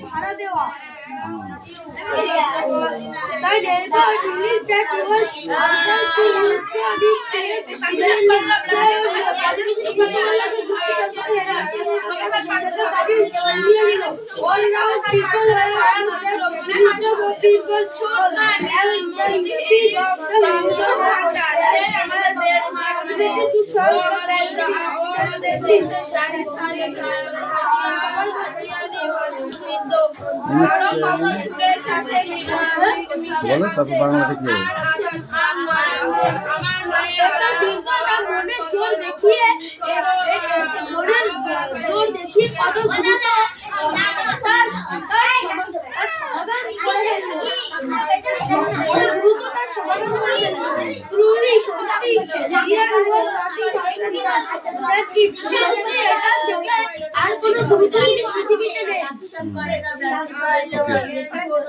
ভাড়া দেওয়া তাই বলো তারপর বাংলা থেকে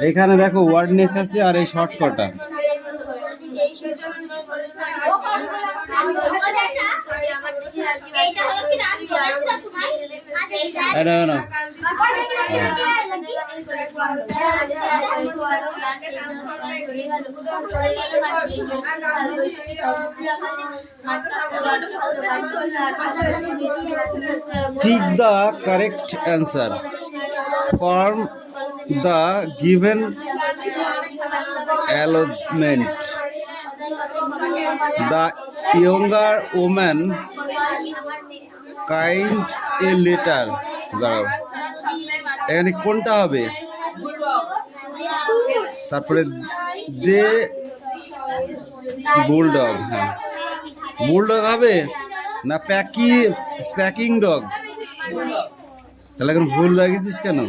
এখানে দেখো ওয়ার্ডনেস আছে আর এই শর্টকাটটা Take the correct answer. Form the given allotment. The younger woman kind a letter. দাঁড়াও এখানে কোনটা হবে তারপরে দে বুলডগ হ্যাঁ বুলডগ হবে না স্প্যাকিং ডগ তাহলে এখন ভুল লাগিয়েছিস কেন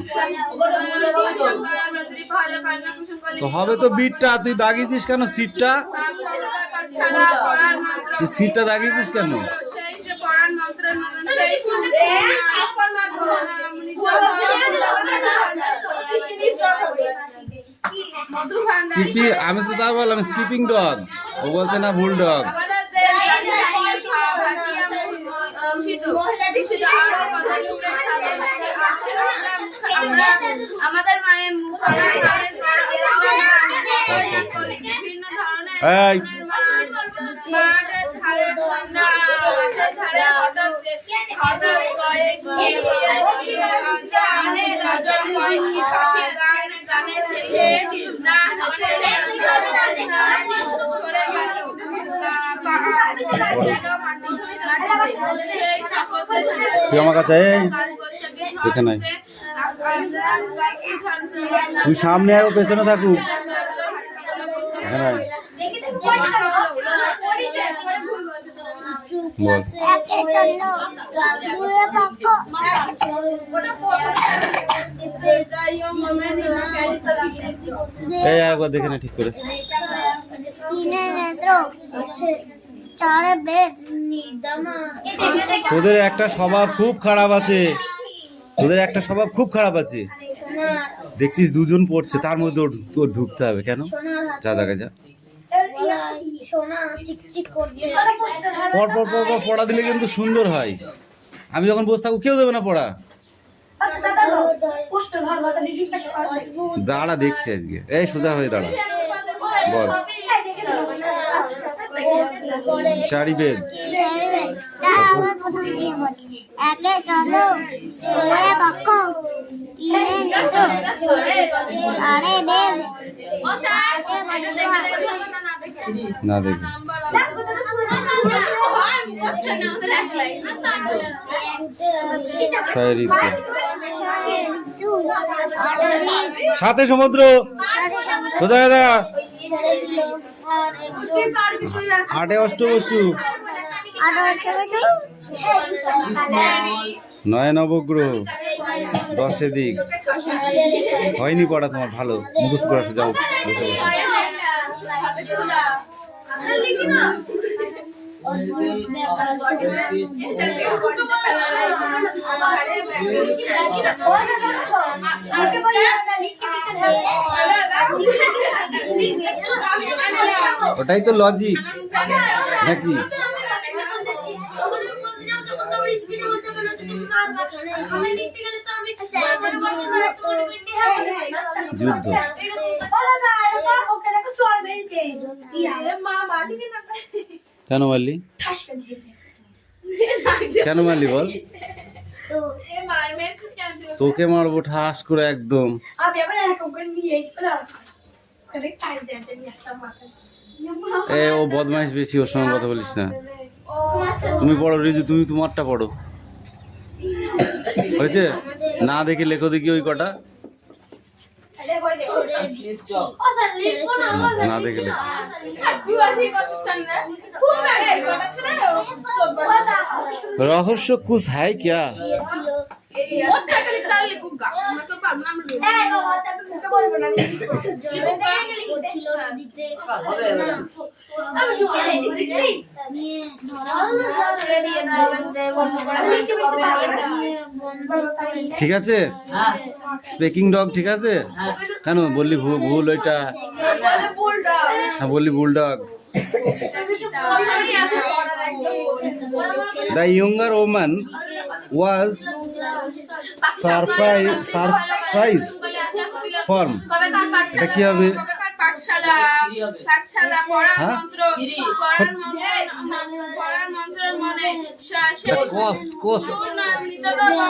তো হবে তো বিটটা তুই দাগিয়েছিস কেন সিটটা তুই সিটটা দাগিয়েছিস কেন আমি তো তা বললাম স্কিপিং ডগ ও বলছে না ভুল ডগ আমাদের মায়ের আমার কাছে এখানে তুই সামনে আর পেছনে থাকুক একবার দেখে না ঠিক করে তোদের একটা স্বভাব খুব খারাপ আছে দেখছিস দুজন পড়ছে তার মধ্যে তোর ঢুকতে হবে কেন যা দেখা যা পর পর পর পর পড়া দিলে কিন্তু সুন্দর হয় আমি যখন বসে থাকবো কেউ দেবে না পড়া দাঁড়া দেখছি আজকে এই সোজা হয়ে দাঁড়া বল চারি বেদ না দেখি সাথে সমুদ্র সোজা দেখা আটে অষ্টবসু নয় নবগ্রহ 10 এদিক হয়নি পড়া তোমার, ভালো মুখস্থ করে আসো, যাও বসে বসে। ওটাই তো লজিক নাকি? যুদ্ধ কেন মারলি? কেন মারলি বল? তোকে মারবো ঠাস করে একদম। এ ও বদমাইশ বেশি, ওর সঙ্গে কথা বলিস না। তুমি পড়ো রিজু, তুমি তোমারটা পড়ো। হয়েছে? না দেখে লেখো দেখি ওই কটা। না দেখে লেখো। রহস্য कुछ है क्या? ঠিক আছে, স্পিকিং ডগ ঠিক আছে। কেন বললি ভুল ওইটা? হ্যাঁ বললি bulldog. The younger woman was surprised form. এটা কি হবে?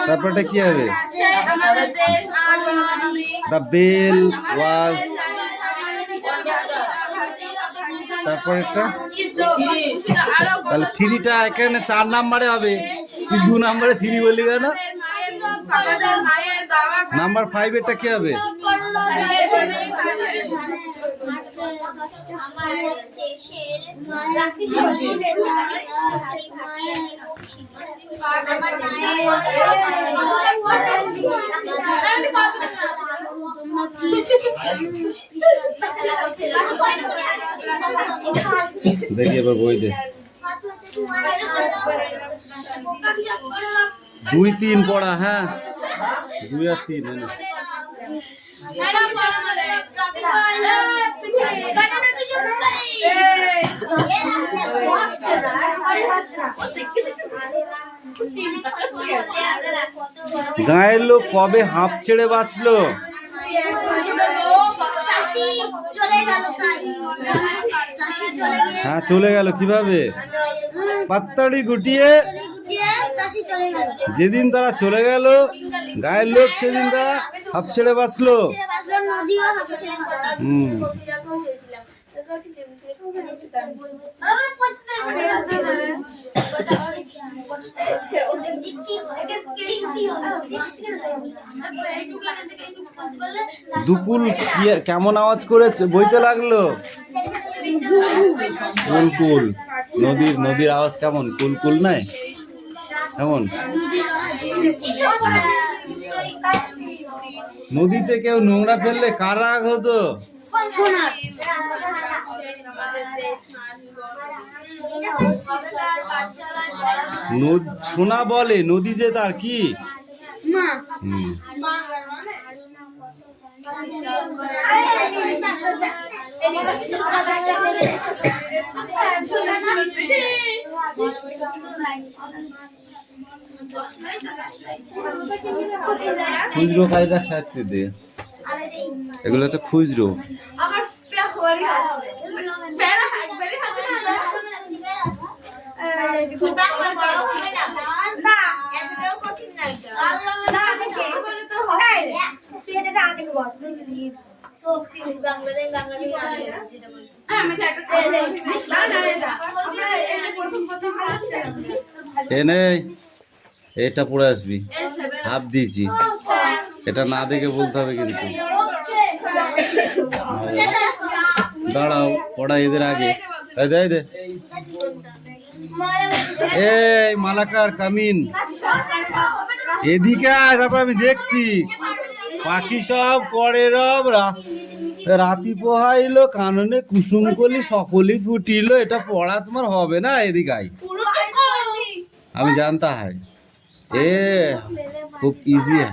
তারপরটা কি হবে? The bell was, তারপরেরটা তাহলে 3টা এখানে 4 নাম্বারে হবে, তুই 2 নাম্বারে 3 বললি কেন? নাম্বার 5 এরটা কি হবে? দেখি এবার বই দে। 2, 3 পড়া। হ্যাঁ 2 আর 3 গায়ের লোক কবে হাঁপ ছেড়ে বাঁচলো? হ্যাঁ চলে গেল। কিভাবে? পাত্তাড়ি গুটিয়ে যেদিন তারা চলে গেল গায়ের লোক, সেদিন তারা হাঁপ ছেড়ে বাঁচলো। দুপুল কেমন আওয়াজ করে বইতে লাগলো? কুলকুল। নদীর আওয়াজ কেমন? কুলকুল নাই কেমন? নদীতে কেউ নোংরা ফেললে কার রাগ হতো? সোনা বলে নদী যে তার কি? খুচরো কায়দা থাকতে দে, এগুলো হচ্ছে খুচরো। এনে এটা পড়ে আসবি, হাফ দিয়েছি, এটা না দেখে বলতে হবে কিন্তু। দাঁড়াও পড়া এদের আগে। দে এই মালাকার কামিন। এদিকে আয়, তারপর আমি দেখছি। পাখি সব করে রব, রাতি পোহাইলো, কাননে কুসুম কলি সকলই ফুটিলো। এটা পড়া তোমার হবে না, এদিকে আয়। আমি জানতা হয় এ খুব ইজি है।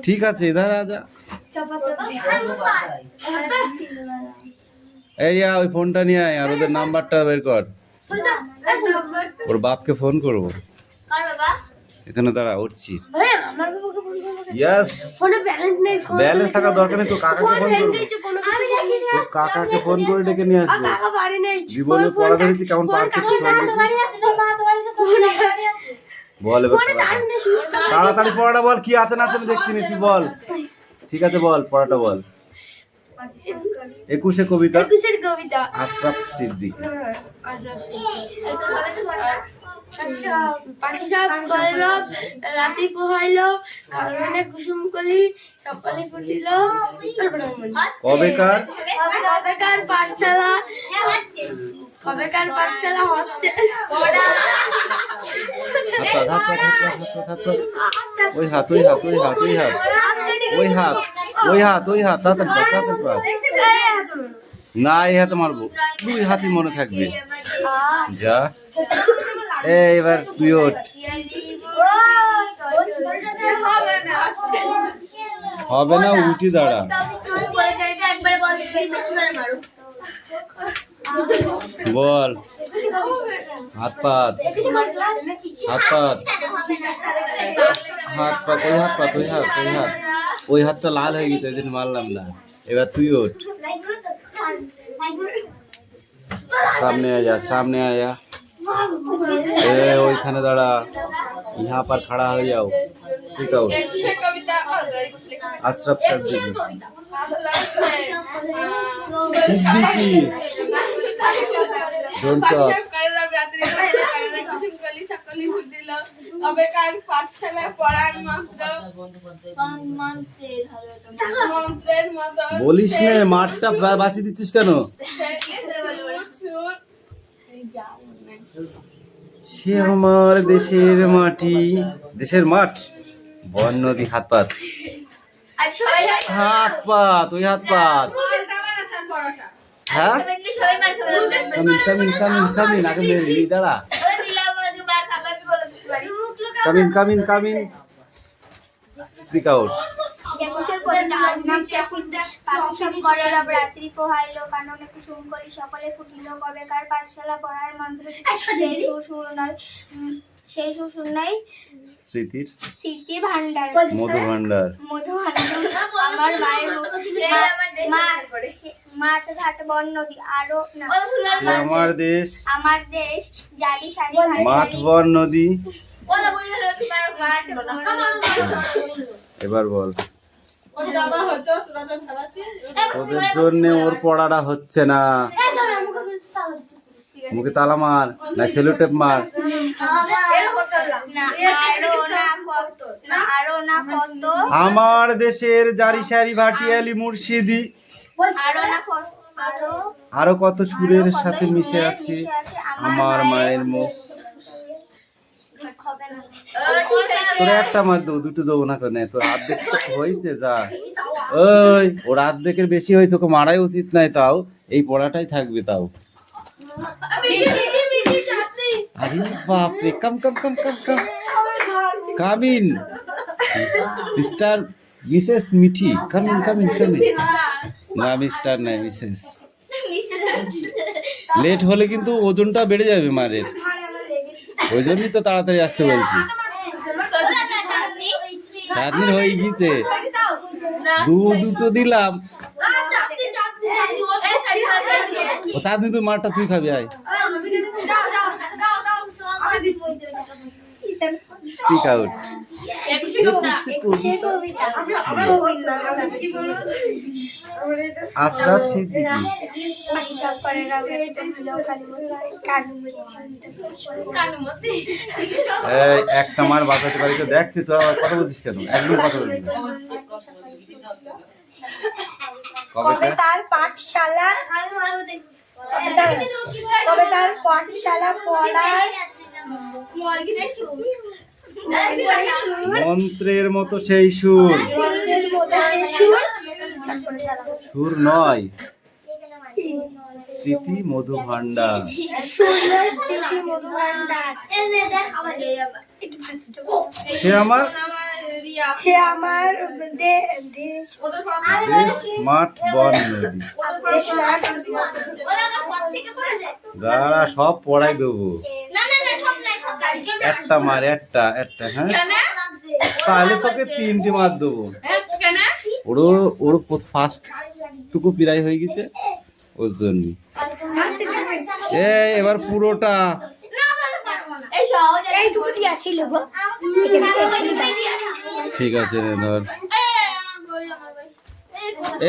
ঠিক আছে, इधर आ जा। এই ওই ফোনটা নিয়ে আয় আর ওদের নাম্বারটা বের কর। ওর বাপকে ফোন করবো। এখানে দাঁড়া, উঠছি। ব্যালেন্স থাকা দরকার নেই, তো কাকাকে ফোন করবো। কাকাকে ফোন করে ডেকে নিয়ে আসবো। জীবনে পড়া ধরেছি কেমন পারছে বল। তাড়াতাড়ি পড়াটা বল, কি আছে না আছে আমি দেখছি না, তুই বল। ঠিক আছে বল, পড়াটা বল। 21 কবিতা, আশরাফ সিদ্দিক। পাখি সব করল, রাতি পোহাইলো, কাননে কুসুম কলি সকলে ফুটিল। কবেকার পাঠশালা, কবেকার পাঠশালা হচ্ছে। ওই হাত, ওই হাত, ওই হাত, ওই হাত, ওই হাত, ওই হাত, ওই হাত, না এই হাতে মারবো, দুই হাতই মনে থাকবে। যা এবার তুই ওঠ। হবে না, উঠি দাঁড়া। বল। হাত পাত, হাত পাত, হাত পাত, ওই হাত পাত, ওই হাত, ওই হাত, ওই হাতটা লাল হয়ে গেছে, ওই জন্য মারলাম না। এবার তুই ওঠ, সামনে আয়া, সামনে আয়া। ওইখানে দাঁড়া, यहाँ पर खड़ा हो जाओ। ठीक है, अशरफ सिद्दीकी। Don't talk. বলিস নে, মাঠটা বাঁচিয়ে দিচ্ছিস কেন? সে আমার দেশের মাটি, দেশের মাঠ, বন নদী। হাত পাত, হাত পাত, ওই হাত পাত। হ্যাঁ, কামিন কামিন কামিন কামিন, আগে মেরে দাঁড়া। Come in come in come in, speak out. রাত্রি পোহাইলো, কাননে কুসুম কলি সকলে ফুটিল। কবেকার পাঠশালা পড়ার মন্ত্র সেই সুর নাই স্মৃতি ভান্ডার, মধু ভান্ডার, মধু ভান্ডার। আমার মায়ের মাঠ ঘাট বন নদী, আরো আমার দেশ, আমার দেশ জারি সারি মাঠ বন নদী। এবার বল। ওদের জন্য ওর পড়াটা হচ্ছে না। মুখে তালা মার, না সেলো টেপ মার। আমার দেশের জারি সারি ভাটিয়ালি মুর্শিদি, আরো কত সুরের সাথে মিশে আছে আমার মায়ের মুখ। তোর একটা মার দেবো, দুটো দেবো না কেন? তোর অর্ধেক হয়েছে, যা। ওই ওর অর্ধেকের বেশি হয়েছে, ওকে মারাই উচিত নাই। তাও এই পড়াটাই থাকবে। তাও আরে বাপরে, come come come come come, come in mister missus Mithi, come in come in come in. না মিস্টার নাই, মিসেস। লেট হলে কিন্তু ওজনটা বেড়ে যাবে মারের, ওই জন্যই তো তাড়াতাড়ি আসতে বলছি। 4 দিন হয়ে গেছে, দুটো দিলাম। ও 4 দিন তুই মারটা তুই খাবি। আয়, স্পিক আউট। আশরাফ সিদ্দিকী। একটা মার বাঁচাতে পারি তো, দেখছি তো। আবার কথা বলছিস কেন? একদম কথা বলবি। কবে তার পাঠশালা, কবে তার পাঠশালা পড়ার মন্ত্রের মতো সেই সুর, সুর নয়, স্মৃতি মধু ভান্ডার। সে আমার স্মার্ট বন নদী। দাঁড়া, সব পড়াই দেবো, একটা মার, একটা একটা। হ্যাঁ, তাহলে তোকে 3টে মার দেবো। ওর ফার্স্ট টুকু প্রায় হয়ে গেছে, ওর জন্য। এবার পুরোটা। ঠিক আছে রে, ধর।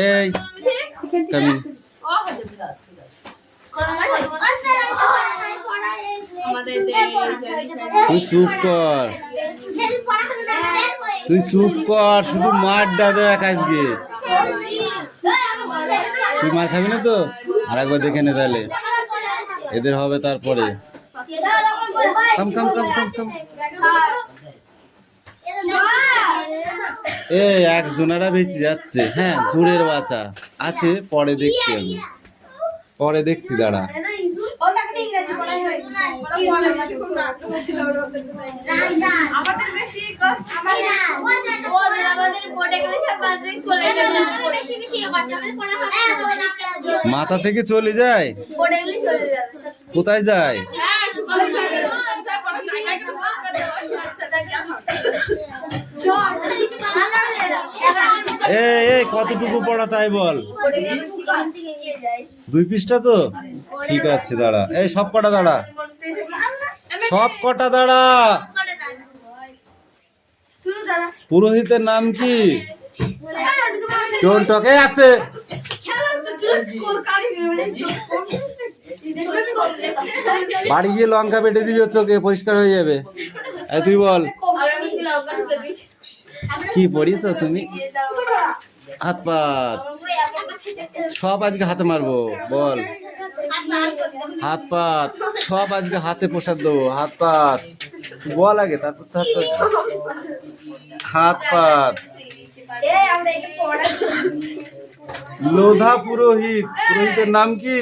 এই কামিন, তুই চুপ কর, তুই চুপ কর, শুধু মারটা দেখ আজকে। তুই মার খাবি না তো? আর একবার দেখে নে তাহলে, এদের হবে তারপরে। কাম কাম কাম কাম কাম। একজনেরা বেঁচে যাচ্ছে। হ্যাঁ, জোরের বাচ্চা আছে, পরে দেখছি আমি, পরে দেখছি, দাঁড়া। মাথা থেকে চলে যায়, কোথায় যায়? এই কতটুকু পড়া তাই বল। 2 পৃষ্ঠা তো? ঠিক আছে, দাঁড়া। এই সব কটা দাঁড়া, সব কটা দাঁড়া। পুরোহিতের নাম কি? টকে আছে। বাড়ি গিয়ে লঙ্কা পেটে দিবি, চোখে পরিষ্কার হয়ে যাবে। তুই বল, কি পড়িস তুমি? হাত পাত সব আজকে হাতে মারবো, বল। হাত পাত সব আজকে হাতে প্রসাদ দেবো। হাত পাত বল আগে, তারপর তো হাত পাত। লোধা পুরোহিত, পুরোহিতের নাম কি?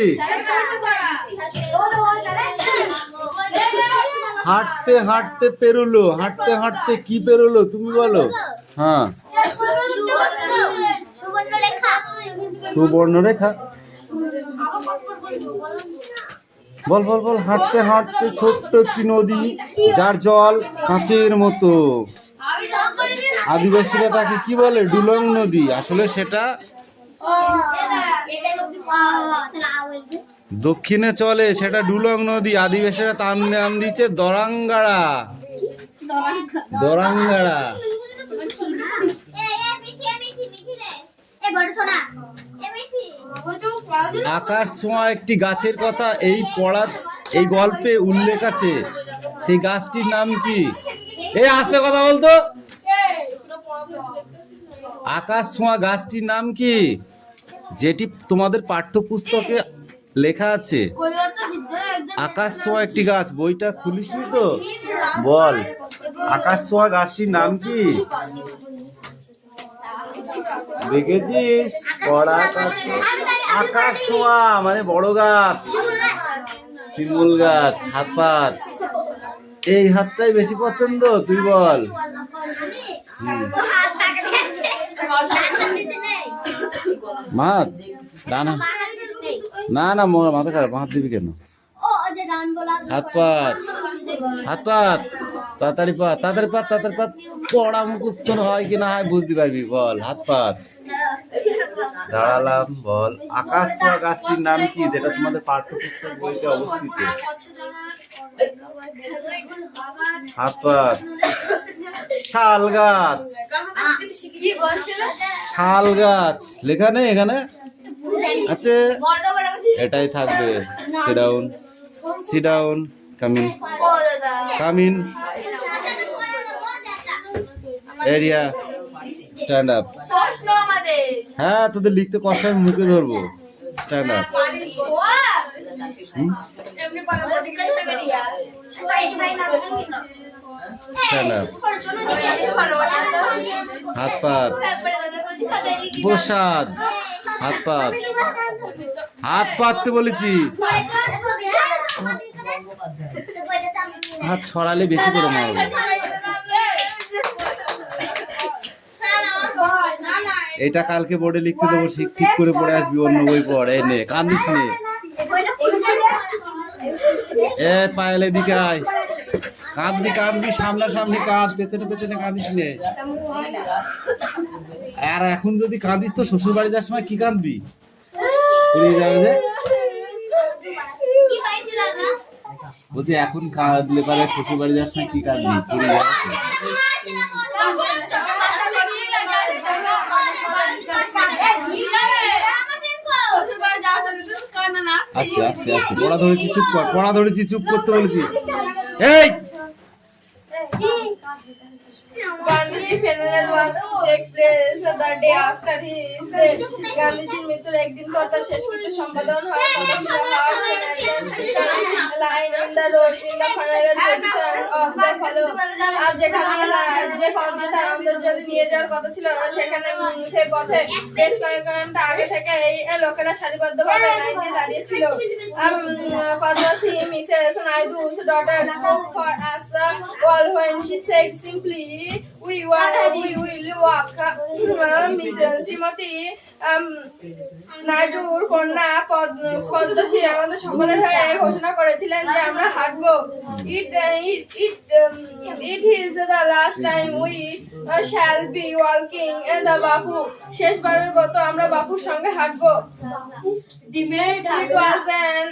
হাঁটতে হাঁটতে পেরোলো, হাঁটতে হাঁটতে কি পেরোলো তুমি বলো? হ্যাঁ, সুবর্ণরেখা। বল বল বল। হাঁটতে হাঁটতে ছোট্ট একটি নদী, যার জল কাঁচের মতো। আদিবাসীরা তাকে কি বলে? ডুলং নদী। আসলে সেটা দক্ষিণে চলে, সেটা ডুলং নদী। আদিবাসীরা তার নাম দিচ্ছে দরাঙ্গাড়া। দরাঙ্গাড়া। আকাশ ছোঁয়া একটি গাছের কথা এই গল্পে উল্লেখ আছে। সেই গাছটির নাম কি? আস্তে কথা বলতো। আকাশ ছোঁয়া গাছটির নাম কি, যেটি তোমাদের পাঠ্যপুস্তকে লেখা আছে? আকাশ ছোঁয়া একটি গাছ, বইটা খুলিসনি তো? বল, আকাশ ছোঁয়া গাছটির নাম কি? দেখেছিস? আকাশ ছোঁয়া মানে বড় গাছ, শিমুল গাছ। হাত পাত। এই হাতটাই বেশি পছন্দ, তুই বল। মাত ডানা, না না মাথা খারাপ, হাত দিবি কেন? হাত পাত, হাত পাত, তাড়াতাড়ি পাত, তাড়াতাড়ি পাত, তাড়াতাড়ি পাত। পড়া মুখস্থ হয় কি না হয় বুঝতে পারবি, বল। হাত পাত। দাঁড়ালাম, বল। আকাশ ছোঁয়া গাছটির নাম কি, যেটা তোমাদের পাঠ্যপুস্তক বইতে অবস্থিত? হাত পাত। শাল গাছ। শাল গাছ লেখা নেই এখানে? আছে, এটাই থাকবে। Sit down, sit down, come in, come in. Area, stand up. হ্যাঁ, তোদের লিখতে কষ্ট, আমি মুখে ধরবো। Stand up. স্ট্যান্ড আপ, হাত পাত, প্রসাদ, হাত পাত, হাত পাততে বলেছি, হাত ছড়ালে বেশি করে মারবো। এটা কালকে বোর্ডে লিখতে দেবো, ঠিক করে পড়ে আসবি, অন্য বই পড়। এই নে, কান্দিস নে, এ পায়েল এদিকে আয়, কাঁদবি কাঁদবি, সামনাসামনি কাঁদ, পেছনে পেছনে কাঁদিস নে। আর এখন যদি কাঁদিস তো শ্বশুর বাড়ি যাওয়ার সময় কি কাঁদবি? পুড়িয়ে যাবে যে, বলছি এখন কাঁদলে পারে শ্বশুর বাড়ি যাওয়ার সময় কি কাঁদবি? পুড়িয়ে যাবে। আস্তে আস্তে আস্তে, পড়া ধরেছি, চুপ কর, পড়া ধরেছি, চুপ করতে বলেছি। এই Gandhiji funeral was to take place the day after his death. গান্ধীজির মৃত্যুর একদিন পর তার শেষকৃত্য সম্পাদন হয়। Lying on the road in the funeral procession of the fellow. আর যেখানে যে পথ দিয়ে তার অন্তর্জলি নিয়ে যাওয়ার কথা ছিল, সেখানে সেই পথে বেশ কয়েক ঘন্টা আগে থেকে এই লোকেরা সারিবদ্ধভাবে লাইন দিয়ে দাঁড়িয়ে ছিল। Padmasi, Mrs. Naidu's daughter, spoke for us all when she said simply, we will walk. Shrimati নাইডুর কন্যা পদ্মশ্রী আমাদের সকলের হয়ে ঘোষণা করেছিলেন যে আমরা হাঁটবো। It is the last time we shall be walking in the বাপু। শেষবারের মতো আমরা বাপুর সঙ্গে হাঁটবো। It was an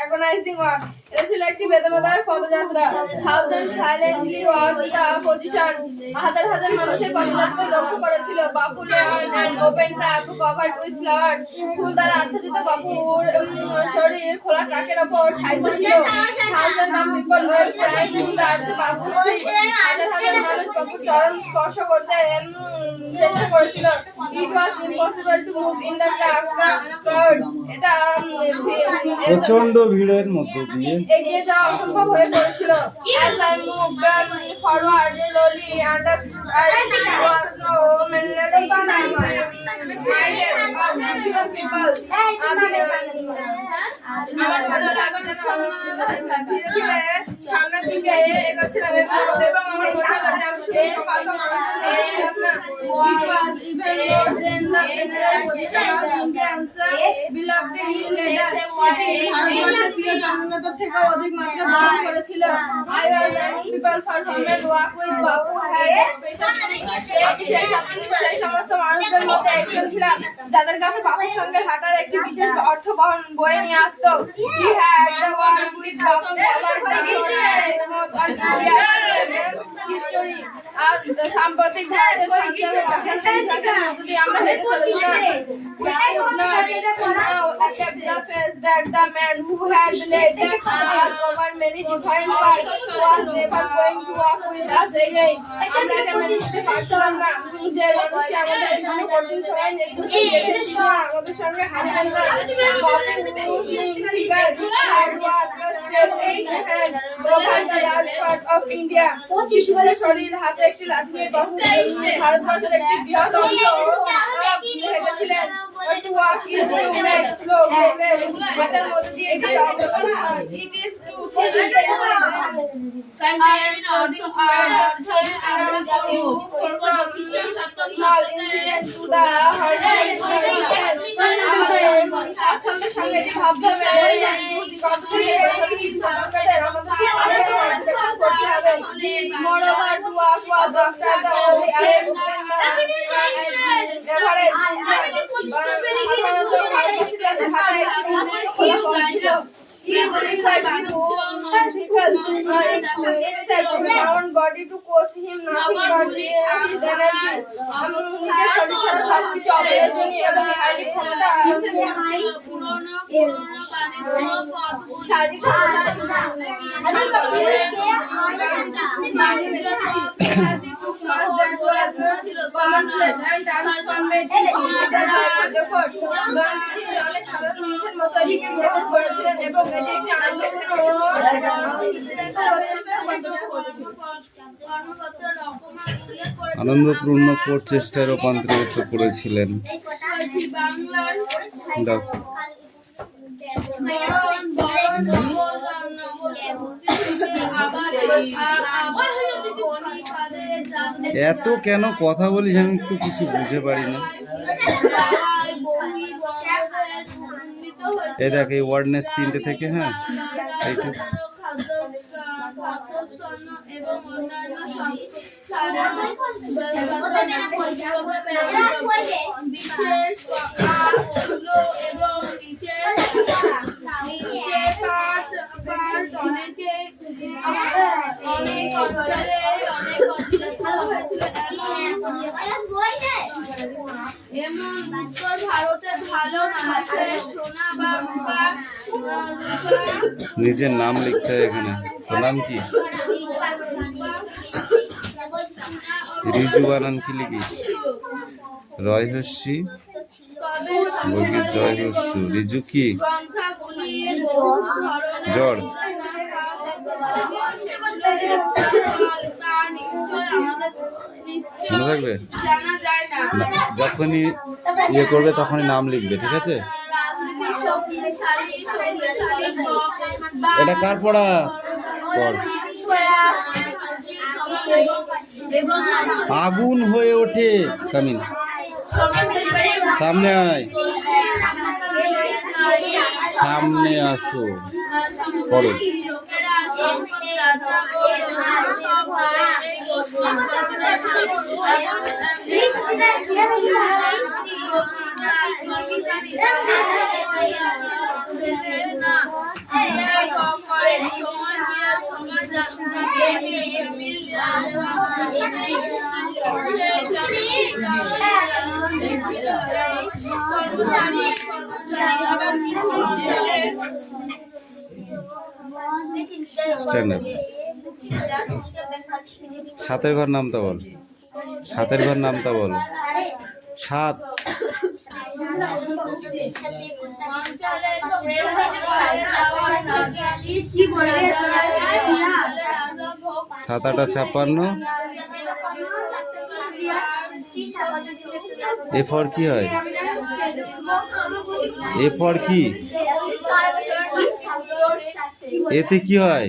agonizing walk. এটা ছিল একটি বেদনাদায়ক পদযাত্রা। Thousands silently watched the position. হাজার হাজার মানুষের পদযাত্রা লক্ষ্য করেছিল। বাপু lay on an open trap covered with flowers. ফুল দ্বারা আচ্ছাদিত বাপুর শরীর খোলা ট্রাকের ওপর সাইতে ছিল। Thousands of people were crying to touch বাপু's feet. হাজার হাজার মানুষ বাপুর চরণ স্পর্শ করতে চেষ্টা করেছিল। It was impossible to move in the crowd. এটা প্রচন্ড ভিড়ের মধ্যে দিয়ে এগিয়ে যাওয়া অসম্ভব হয়ে পড়েছিল। As I moved forward slowly, understood I was no mineral people. ধীরে ধীরে সামনের দিকে এগোচ্ছিলাম এবং আমার মনে হলো যে আমি শুধু সকাল মানুষদের নিয়ে ছিলাম না। It was even more than the general position of Indians beloved leader. মানুষের প্রিয় জননেতার থেকে অধিক মাত্রা গ্রহণ করেছিল। I was among people for whom and walk with Bapu had a special meaning. সেই সমস্ত মানুষদের মধ্যে একজন ছিলাম যাদের কাছে বাপুর সঙ্গে হাঁটার একটি বিশেষ অর্থ বয়ে নিয়ে আসতো। He had the walk with Bapu history. আর সাম্প্রতিক ভারতের যদি আমরা হেঁটে চলেছিলাম, that the man who had led us over many different paths was never going to walk with us again. আমরা এটা মেনে নিতে পারছিলাম না যে মানুষটি আমাদের এখানে কঠিন সময় নেতৃত্ব দিয়েছে, তিনি আমাদের সঙ্গে হাঁটবেন না। ইন্ডিয়া শরীর হাতে একটি লাঠি নিয়ে ভারতবর্ষের একটি বৃহৎ অংশ হেঁটেছিলেন। হাঁটার মধ্যে দিয়ে স্বাচ্ছন্দ্যের সঙ্গে এটি ভাবতে হবে moreover to walk was after the only body to cost him nothing but his energy. নিজের শরীর ছাড়া সবকিছু অপ্রয়োজনীয় এবং শারীরিক ক্ষমতা অনেক সাধারণ মানুষের মতো তৈরিকে গ্রহণ করেছিলেন এবং এটি একটি আনন্দপূর্ণ প্রচেষ্টায় রূপান্তরিত করেছিলেন। দাও। এত কেন কথা বলিস আমি তো কিছু বুঝতে পারি না। এই দেখ এই ওয়ার্ডনেস 3টে থেকে, হ্যাঁ এইটু এবং অন্যান্য বিশেষ এবং নিচে অনেক অঞ্চলে শুরু হয়েছিল এমন উত্তর ভারতে ভালো মানুষের সোনা বা রূপা নিজের নাম লিখতে হয় এখানে। তোর নাম কি? রিজু বানান কি লিখিস? রয় হস্যি বর্গীর জয় হস্যু। রিজু কি? জ্বর। মনে থাকবে? যখনই ইয়ে করবে তখনই নাম লিখবে, ঠিক আছে? এটা কার পড়া? পড়। আগুন হয়ে ওঠে। কামিন সামনে আয়, সামনে আসো, পড়ো। সাতের ঘর নামটা বল। সাতের ঘর নামটা বল। সাত। সাত আটা 56। এ ফর কি হয়? এ ফর কি? এতে কি হয়?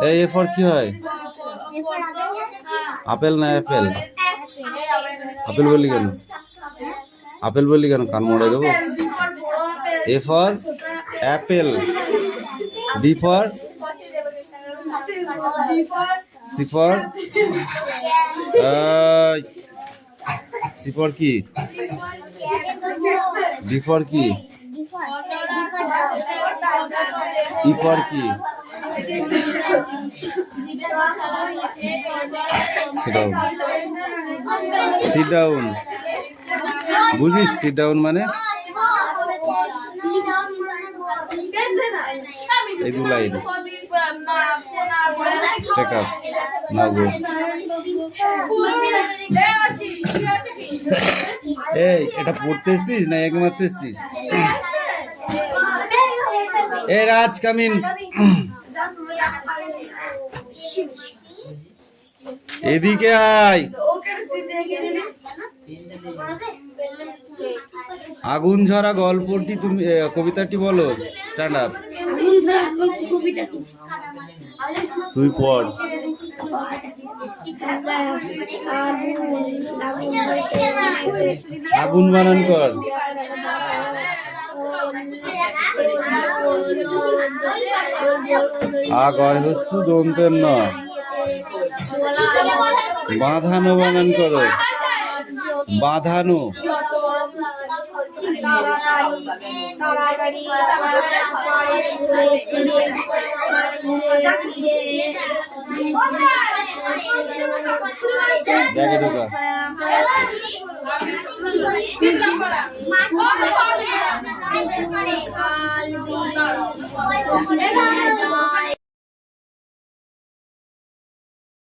এই এ ফর কি হয়? আপেল না অ্যাপেল? আপেল বলি কেন? আপেল বলি কেন? কান মোড়ে দেবো? A for apple. B for? C for? C for কি? ডি ফর কি? ই ফর কি? Sit down. বুঝিস সিট ডাউন মানে? এই দু লাইন টেক আপ নাও গো। এই এটা পড়তেছিস না একে মারতেছিস? এ রাজ কামিন। এদিকে আয়। আগুন ঝরা গল্পটি তুমি কবিতাটি বলো। Stand up. তুই পড়। আগুন বানান কর। আগয় হচ্ছে দন্তের ন। বাঁধানো বানান করো। বাঁধানো। দেখে ঢোকা।